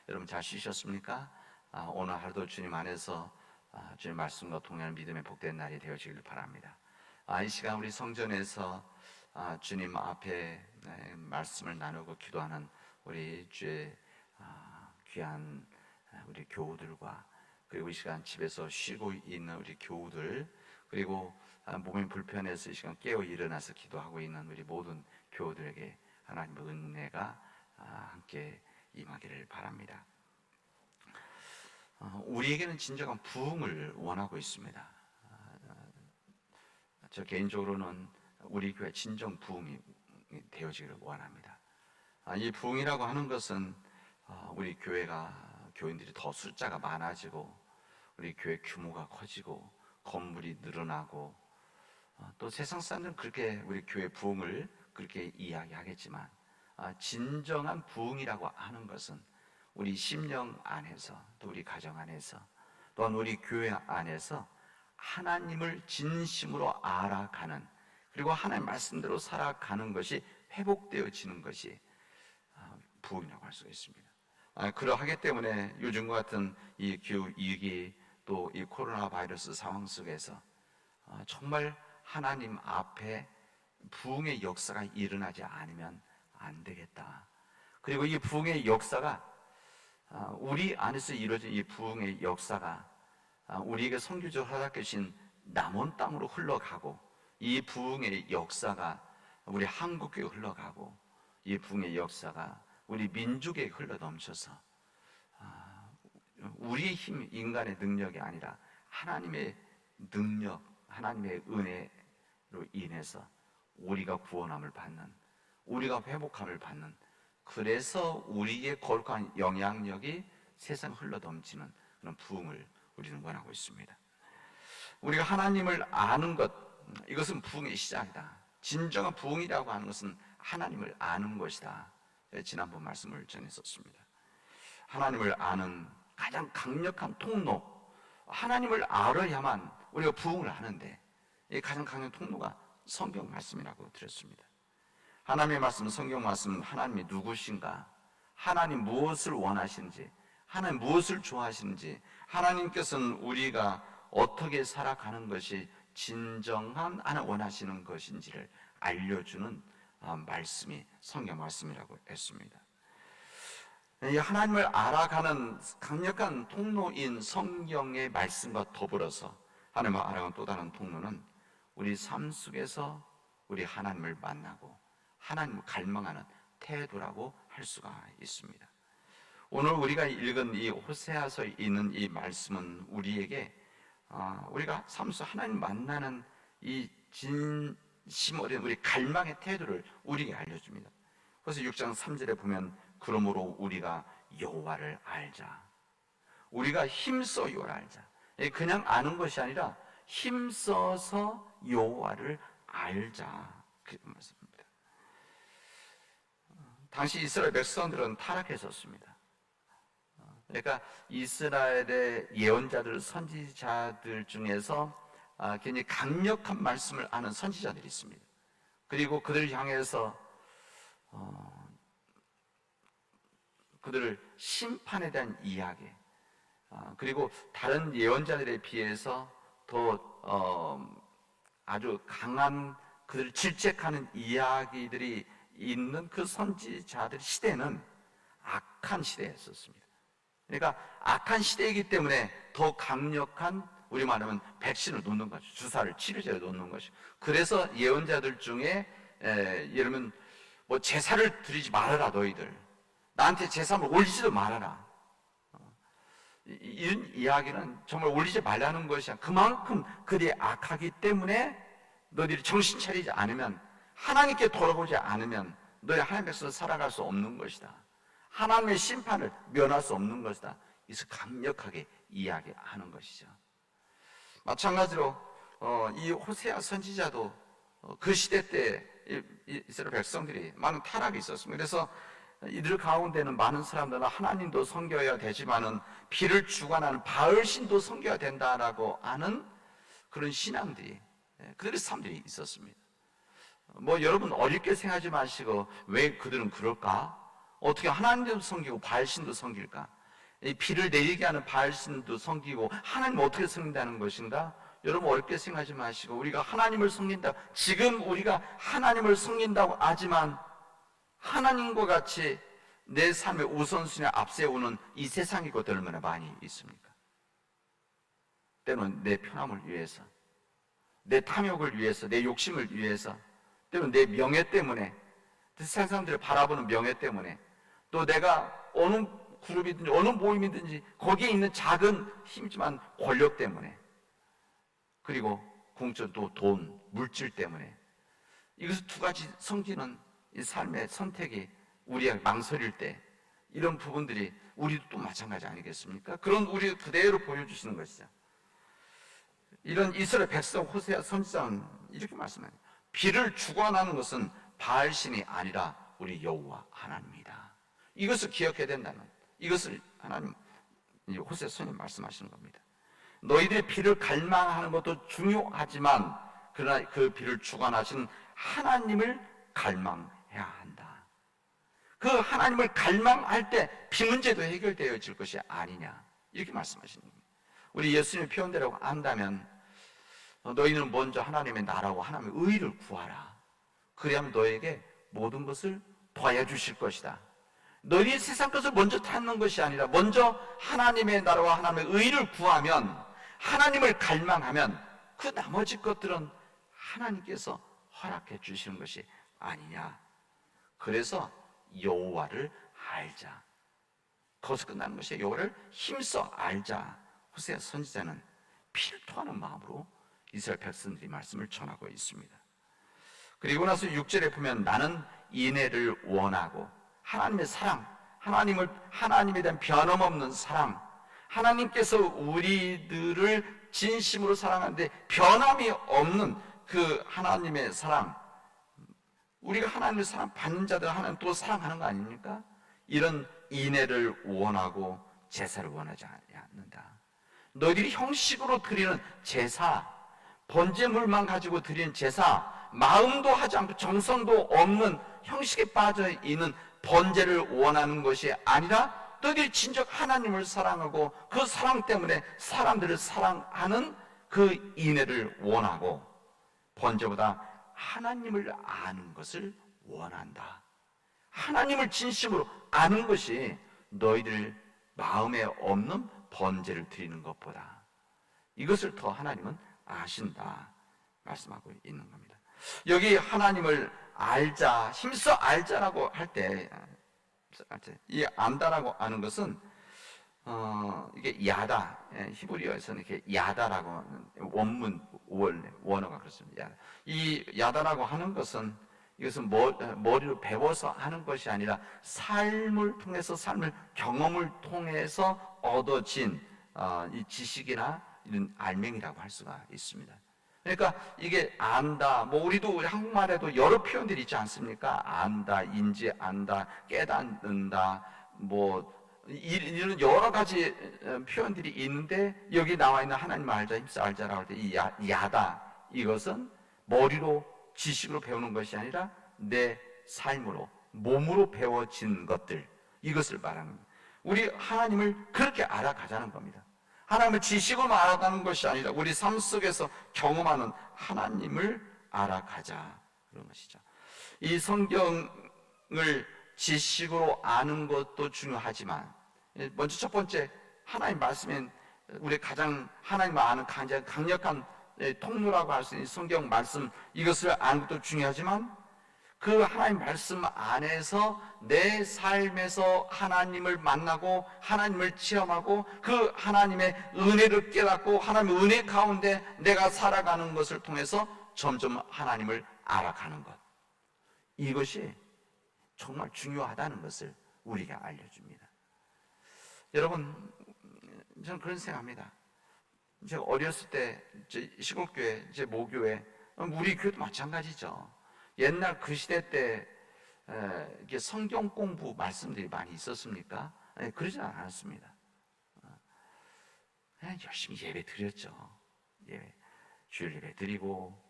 여러분 잘 쉬셨습니까? 오늘 하루도 주님 안에서 주님 말씀과 동행하는 믿음의 복된 날이 되어지길 바랍니다. 이 시간 우리 성전에서 주님 앞에 말씀을 나누고 기도하는 우리 주의 귀한 우리 교우들과, 그리고 이 시간 집에서 쉬고 있는 우리 교우들, 그리고 몸이 불편해서 이 시간 깨어 일어나서 기도하고 있는 우리 모든 교우들에게 하나님의 은혜가 함께 임하기를 바랍니다. 우리에게는 진정한 부흥을 원하고 있습니다. 저 개인적으로는 우리 교회 진정 부흥이 되어지기를 원합니다. 이 부흥이라고 하는 것은 우리 교인들이 더 숫자가 많아지고, 우리 교회 규모가 커지고, 건물이 늘어나고, 또 세상 사람들은 그렇게 우리 교회 부흥을 그렇게 이야기하겠지만, 진정한 부흥이라고 하는 것은 우리 심령 안에서, 또 우리 가정 안에서, 또한 우리 교회 안에서 하나님을 진심으로 알아가는, 그리고 하나님 말씀대로 살아가는 것이 회복되어지는 것이 부흥이라고 할 수 있습니다. 그러하기 때문에 요즘과 같은 이 기후위기, 또 이 코로나 바이러스 상황 속에서 정말 하나님 앞에 부흥의 역사가 일어나지 않으면 안 되겠다. 그리고 이 부흥의 역사가, 우리 안에서 이루어진 이 부흥의 역사가 우리에게 선교적으로 허락하신 남원 땅으로 흘러가고, 이 부흥의 역사가 우리 한국에 흘러가고, 이 부흥의 역사가 우리 민족에 흘러넘쳐서 우리의 힘, 인간의 능력이 아니라 하나님의 능력, 하나님의 은혜로 인해서 우리가 구원함을 받는, 우리가 회복함을 받는, 그래서 우리의 거룩한 영향력이 세상 흘러넘치는 그런 부흥을 우리는 원하고 있습니다. 우리가 하나님을 아는 것, 이것은 부흥의 시작이다. 진정한 부흥이라고 하는 것은 하나님을 아는 것이다. 지난번 말씀을 전했었습니다. 하나님을 아는 가장 강력한 통로, 하나님을 알아야만 우리가 부흥을 하는데, 이 가장 강력한 통로가 성경 말씀이라고 드렸습니다. 하나님의 말씀, 성경 말씀은 하나님이 누구신가, 하나님 무엇을 원하시는지, 하나님 무엇을 좋아하시는지, 하나님께서는 우리가 어떻게 살아가는 것이 진정한 하나님 원하시는 것인지를 알려주는 말씀이 성경 말씀이라고 했습니다. 이 하나님을 알아가는 강력한 통로인 성경의 말씀과 더불어서 하나님을 알아가는 또 다른 통로는 우리 삶 속에서 우리 하나님을 만나고 하나님을 갈망하는 태도라고 할 수가 있습니다. 오늘 우리가 읽은 이 호세아서에 있는 이 말씀은 우리에게 우리가 삶 속에서 하나님 만나는 이 진심 어린 우리 갈망의 태도를 우리에게 알려줍니다. 그래서 6장 3절에 보면, 그러므로 우리가 여호와를 알자, 우리가 힘써 여호와를 알자. 그냥 아는 것이 아니라 힘써서 여호와를 알자, 그 말씀입니다. 당시 이스라엘 백성들은 타락했었습니다. 그러니까 이스라엘의 예언자들, 선지자들 중에서 굉장히 강력한 말씀을 아는 선지자들이 있습니다. 그리고 그들을 향해서 그들을 심판에 대한 이야기, 그리고 다른 예언자들에 비해서 더 아주 강한 그들을 질책하는 이야기들이 있는 그 선지자들 시대는 악한 시대였었습니다. 그러니까 악한 시대이기 때문에 더 강력한, 우리 말하면 백신을 놓는 거죠. 주사를, 치료제를 놓는 것이죠. 그래서 예언자들 중에 예를 들면 뭐 제사를 드리지 말아라, 너희들 나한테 제사를 올리지도 말아라, 이런 이야기는 정말 올리지 말라는 것이야. 그만큼 그들이 악하기 때문에 너희들이 정신 차리지 않으면, 하나님께 돌아보지 않으면 너희 하나님 백성으로 살아갈 수 없는 것이다. 하나님의 심판을 면할 수 없는 것이다. 이것을 강력하게 이야기하는 것이죠. 마찬가지로 이 호세아 선지자도 그 시대 때 이스라엘 백성들이 많은 타락이 있었습니다. 그래서 이들 가운데는 많은 사람들은 하나님도 섬겨야 되지만은 비를 주관하는 바알신도 섬겨야 된다라고 하는 그런 신앙들이, 그들의 사람들이 있었습니다. 뭐 여러분 어렵게 생각하지 마시고, 왜 그들은 그럴까? 어떻게 하나님도 섬기고 바알신도 섬길까? 이 비를 내리게 하는 바알신도 섬기고 하나님 어떻게 섬긴다는 것인가? 여러분 어렵게 생각하지 마시고 우리가 하나님을 섬긴다. 지금 우리가 하나님을 섬긴다고 하지만 하나님과 같이 내 삶의 우선순위에 앞세우는 이 세상의 것들 얼마나 많이 있습니까? 때로는 내 편함을 위해서, 내 탐욕을 위해서, 내 욕심을 위해서, 때로는 내 명예 때문에, 세상 사람들을 바라보는 명예 때문에, 또 내가 어느 그룹이든지 어느 모임이든지 거기에 있는 작은 힘지만 권력 때문에, 그리고 궁극적으로 또 돈, 물질 때문에, 이것을 두 가지 섬기는 이 삶의 선택이 우리가 망설일 때 이런 부분들이 우리도 또 마찬가지 아니겠습니까? 그런 우리 그대로 보여주시는 것이죠. 이런 이스라엘 백성 호세아 선지자는 이렇게 말씀해요. 비를 주관하는 것은 바알신이 아니라 우리 여호와 하나님이다. 이것을 기억해야 된다는, 이것을 하나님 호세아 선지자님 말씀하시는 겁니다. 너희들의 비를 갈망하는 것도 중요하지만 그러나 그 비를 주관하시는 하나님을 갈망해야 한다. 그 하나님을 갈망할 때 비 문제도 해결되어질 것이 아니냐, 이렇게 말씀하시는 겁니다. 우리 예수님의 표현대로 한다면 너희는 먼저 하나님의 나라와 하나님의 의를 구하라. 그래야만 너에게 모든 것을 더해 주실 것이다. 너희 세상 것을 먼저 찾는 것이 아니라 먼저 하나님의 나라와 하나님의 의를 구하면, 하나님을 갈망하면 그 나머지 것들은 하나님께서 허락해 주시는 것이 아니냐. 그래서 여호와를 알자. 거기서 끝나는 것이 여호와를 힘써 알자. 호세아 선지자는 피를 토하는 마음으로 이스라엘 백성들이 말씀을 전하고 있습니다. 그리고 나서 6절에 보면 나는 인애를 원하고, 하나님의 사랑, 하나님에 대한 변함없는 사랑, 하나님께서 우리들을 진심으로 사랑하는데 변함이 없는 그 하나님의 사랑, 우리가 하나님의 사랑 받는 자들 하나님 또 사랑하는 거 아닙니까? 이런 인애를 원하고 제사를 원하지 않는다. 너희들이 형식으로 드리는 제사, 번제물만 가지고 드리는 제사, 마음도 하지 않고 정성도 없는 형식에 빠져 있는 번제를 원하는 것이 아니라 너희들이 진정 하나님을 사랑하고 그 사랑 때문에 사람들을 사랑하는 그 인애를 원하고, 번제보다 하나님을 아는 것을 원한다. 하나님을 진심으로 아는 것이 너희들 마음에 없는 번제를 드리는 것보다, 이것을 더 하나님은 아신다 말씀하고 있는 겁니다. 여기 하나님을 알자, 힘써 알자라고 할 때, 이 안다라고 하는 것은 이게 야다, 히브리어에서는 이렇게 야다라고 하는 원문 원어가 그렇습니다. 이 야다라고 하는 것은, 이것은 머리로 배워서 하는 것이 아니라 삶을 통해서, 삶을 경험을 통해서 얻어진 이 지식이나 이런 알맹이라고 할 수가 있습니다. 그러니까 이게 안다, 우리도 한국말에도 여러 표현들이 있지 않습니까? 안다, 인지한다, 깨닫는다, 이런 여러 가지 표현들이 있는데, 여기 나와 있는 하나님 알자, 힘써 알자라고 할 때 이 야다, 이것은 머리로 지식으로 배우는 것이 아니라 내 삶으로, 몸으로 배워진 것들, 이것을 말하는 겁니다. 우리 하나님을 그렇게 알아가자는 겁니다. 하나님을 지식으로 알아가는 것이 아니라 우리 삶 속에서 경험하는 하나님을 알아가자, 그런 것이죠. 이 성경을 지식으로 아는 것도 중요하지만, 먼저 첫 번째 하나님 말씀엔 우리 가장 하나님을 아는 가장 강력한 통로라고 할 수 있는 성경 말씀, 이것을 아는 것도 중요하지만, 그 하나님 말씀 안에서 내 삶에서 하나님을 만나고 하나님을 체험하고 그 하나님의 은혜를 깨닫고 하나님의 은혜 가운데 내가 살아가는 것을 통해서 점점 하나님을 알아가는 것, 이것이 정말 중요하다는 것을 우리가 알려줍니다. 여러분, 저는 그런 생각합니다. 제가 어렸을 때 시골교회, 제 모교회, 우리 교회도 마찬가지죠. 옛날 그 시대 때 이렇게 성경 공부 말씀들이 많이 있었습니까? 그러지 않았습니다. 그냥 열심히 예배 드렸죠. 주일 예배 드리고,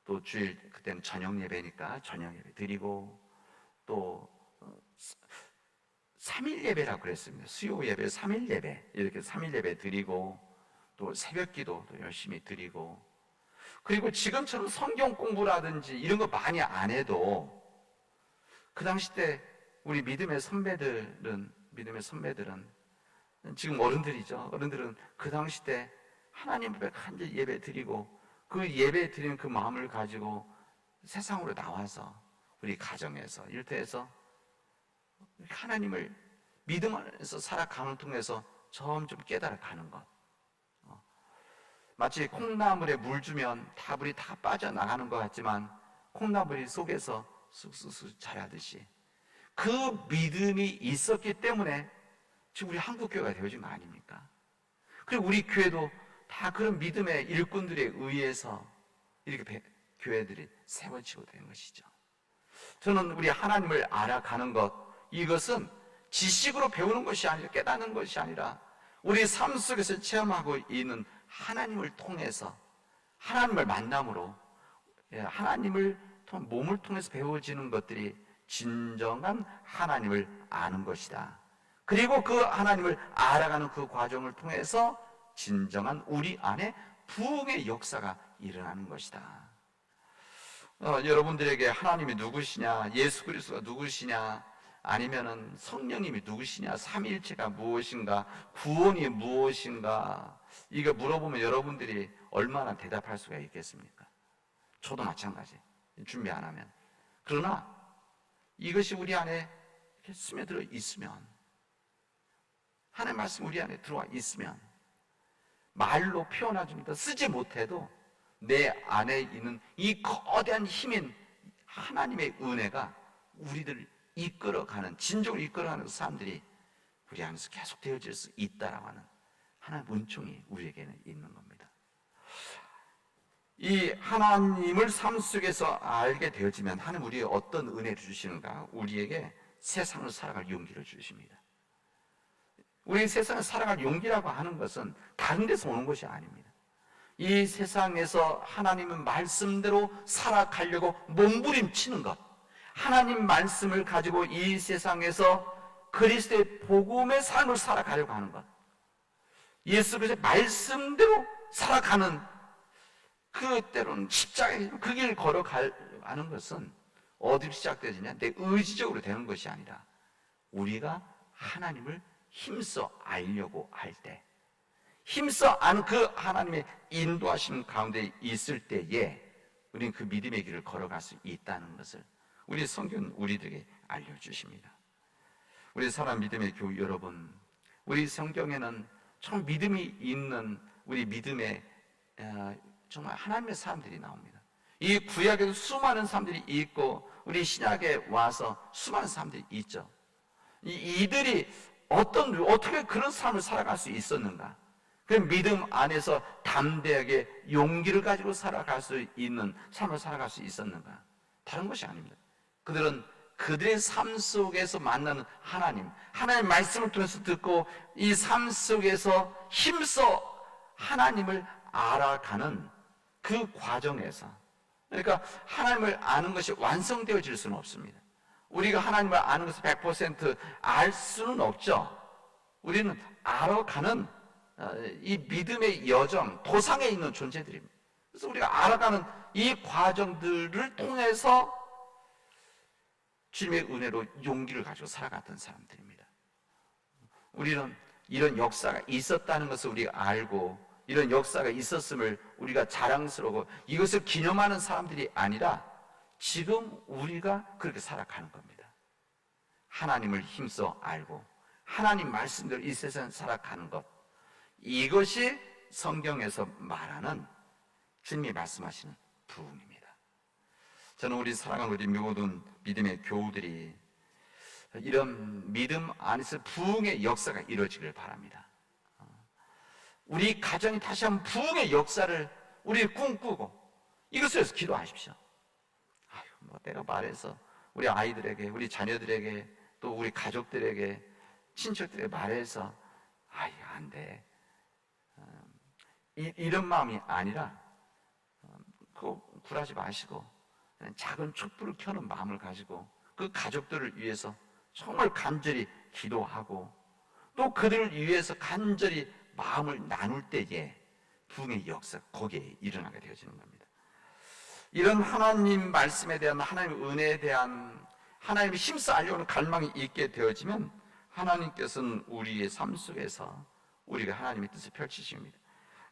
또 주일, 그때는 저녁 예배니까 저녁 예배 드리고, 또 3일 예배라고 그랬습니다. 수요 예배, 3일 예배, 이렇게 3일 예배 드리고, 또 새벽 기도도 열심히 드리고, 그리고 지금처럼 성경 공부라든지 이런 거 많이 안 해도 그 당시 때 우리 믿음의 선배들은 지금 어른들이죠. 어른들은 그 당시 때 하나님 앞에 간절히 예배 드리고, 그 예배 드리는 그 마음을 가지고 세상으로 나와서 우리 가정에서 일터에서 하나님을 믿음 안에서 살아감을 통해서 점점 깨달아가는 것. 마치 콩나물에 물 주면 다 물이 다 빠져나가는 것 같지만 콩나물이 속에서 쑥쑥쑥 자라듯이 그 믿음이 있었기 때문에 지금 우리 한국교회가 되어진 거 아닙니까? 그리고 우리 교회도 다 그런 믿음의 일꾼들에 의해서 이렇게 교회들이 세워지고 된 것이죠. 저는 우리 하나님을 알아가는 것, 이것은 지식으로 배우는 것이 아니라 깨닫는 것이 아니라 우리 삶 속에서 체험하고 있는 하나님을 통해서, 하나님을 만남으로, 하나님을 몸을 통해서 배워지는 것들이 진정한 하나님을 아는 것이다. 그리고 그 하나님을 알아가는 그 과정을 통해서 진정한 우리 안에 부흥의 역사가 일어나는 것이다. 여러분들에게 하나님이 누구시냐, 예수 그리스도가 누구시냐, 아니면은 성령님이 누구시냐, 삼위일체가 무엇인가, 구원이 무엇인가, 이거 물어보면 여러분들이 얼마나 대답할 수가 있겠습니까? 저도 마찬가지. 준비 안 하면. 그러나 이것이 우리 안에 이렇게 스며들어 있으면, 하나님의 말씀 우리 안에 들어와 있으면, 말로 표현하지 못해 쓰지 못해도 내 안에 있는 이 거대한 힘인 하나님의 은혜가 우리들을 이끌어가는, 진정으로 이끌어가는 사람들이 우리 안에서 계속 되어질 수 있다라고 하는 하나님의 은총이 우리에게는 있는 겁니다. 이 하나님을 삶 속에서 알게 되어지면 하나님 우리에게 어떤 은혜를 주시는가? 우리에게 세상을 살아갈 용기를 주십니다. 우리 세상을 살아갈 용기라고 하는 것은 다른 데서 오는 것이 아닙니다. 이 세상에서 하나님의 말씀대로 살아가려고 몸부림치는 것, 하나님 말씀을 가지고 이 세상에서 그리스도의 복음의 삶을 살아가려고 하는 것, 예수 그리스도의 말씀대로 살아가는, 그 때로는 십자가의 그 길을 걸어가는 것은 어디로 시작되느냐? 내 의지적으로 되는 것이 아니라 우리가 하나님을 힘써 알려고 할 때, 힘써 아는 그 하나님의 인도하심 가운데 있을 때에 우리는 그 믿음의 길을 걸어갈 수 있다는 것을 우리 성경은 우리들에게 알려주십니다. 우리 사랑 믿음의 교우 여러분, 우리 성경에는 참 믿음이 있는 우리 믿음의 정말 하나님의 사람들이 나옵니다. 이 구약에도 수많은 사람들이 있고 우리 신약에 와서 수많은 사람들이 있죠. 이들이 어떻게 그런 삶을 살아갈 수 있었는가? 그 믿음 안에서 담대하게 용기를 가지고 살아갈 수 있는 삶을 살아갈 수 있었는가? 다른 것이 아닙니다. 그들은 그들의 삶 속에서 만나는 하나님, 하나님의 말씀을 통해서 듣고 이 삶 속에서 힘써 하나님을 알아가는 그 과정에서, 그러니까 하나님을 아는 것이 완성되어질 수는 없습니다. 우리가 하나님을 아는 것을 100%알 수는 없죠. 우리는 알아가는 이 믿음의 여정, 도상에 있는 존재들입니다. 그래서 우리가 알아가는 이 과정들을 통해서 주님의 은혜로 용기를 가지고 살아갔던 사람들입니다. 우리는 이런 역사가 있었다는 것을 우리가 알고, 이런 역사가 있었음을 우리가 자랑스러워 이것을 기념하는 사람들이 아니라 지금 우리가 그렇게 살아가는 겁니다. 하나님을 힘써 알고 하나님 말씀대로 이 세상 살아가는 것, 이것이 성경에서 말하는 주님이 말씀하시는 부흥입니다. 저는 우리 사랑하는 우리 모든 믿음의 교우들이 이런 믿음 안에서 부흥의 역사가 이루어지길 바랍니다. 우리 가정이 다시 한번 부흥의 역사를 우리 꿈꾸고 이것을 위해서 기도하십시오. 내가 말해서 우리 아이들에게, 우리 자녀들에게, 또 우리 가족들에게, 친척들에게 말해서 안 돼, 이런 마음이 아니라 그거 굴하지 마시고 작은 촛불을 켜는 마음을 가지고 그 가족들을 위해서 정말 간절히 기도하고 또 그들을 위해서 간절히 마음을 나눌 때에 부흥의 역사 거기에 일어나게 되어지는 겁니다. 이런 하나님 말씀에 대한, 하나님 은혜에 대한, 하나님을 힘써 알려는 갈망이 있게 되어지면 하나님께서는 우리의 삶 속에서 우리가 하나님의 뜻을 펼치십니다.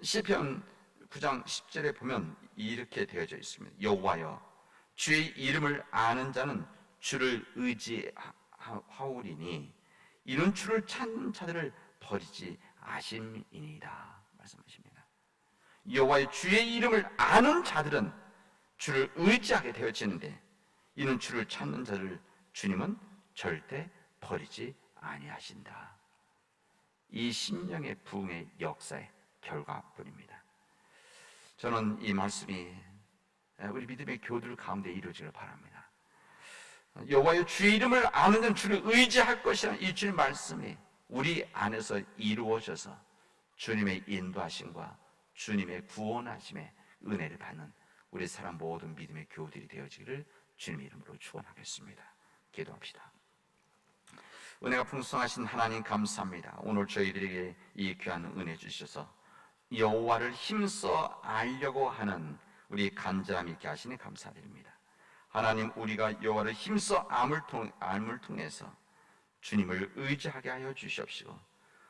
시편 9장 10절에 보면 이렇게 되어져 있습니다. 여호와여, 주의 이름을 아는 자는 주를 의지하오리니 이는 주를 찾는 자들을 버리지 아심이니이다 말씀하십니다. 여호와의 주의 이름을 아는 자들은 주를 의지하게 되어지는데 이는 주를 찾는 자를 주님은 절대 버리지 아니하신다. 이 심령의 부흥의 역사의 결과뿐입니다. 저는 이 말씀이 우리 믿음의 교들 가운데 이루어지길 바랍니다. 여호와의 주의 이름을 아는 자는 주를 의지할 것이라는 이 주의 말씀이 우리 안에서 이루어져서 주님의 인도하심과 주님의 구원하심의 은혜를 받는 우리 사람 모든 믿음의 교들이 되어지기를 주님의 이름으로 축원하겠습니다. 기도합시다. 은혜가 풍성하신 하나님 감사합니다. 오늘 저희들에게 이 귀한 은혜 주셔서 여호와를 힘써 알려고 하는 우리 간절함 있게 하시니 감사드립니다. 하나님, 우리가 여호와를 힘써 암을 통해서 주님을 의지하게 하여 주시옵시고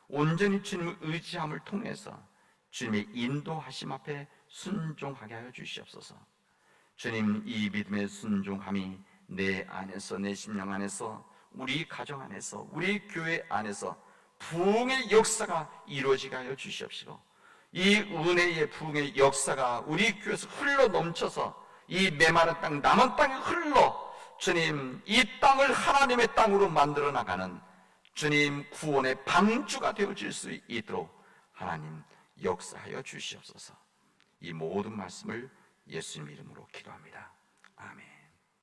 온전히 주님을 의지함을 통해서 주님의 인도하심 앞에 순종하게 하여 주시옵소서. 주님, 이 믿음의 순종함이 내 안에서, 내 심령 안에서, 우리 가정 안에서, 우리 교회 안에서 부흥의 역사가 이루어지게 하여 주시옵시고 이 은혜의 부흥의 역사가 우리 교회에서 흘러 넘쳐서 이 메마른 땅, 남은 땅에 흘러 주님, 이 땅을 하나님의 땅으로 만들어 나가는 주님 구원의 방주가 되어질 수 있도록 하나님 역사하여 주시옵소서. 이 모든 말씀을 예수님 이름으로 기도합니다. 아멘.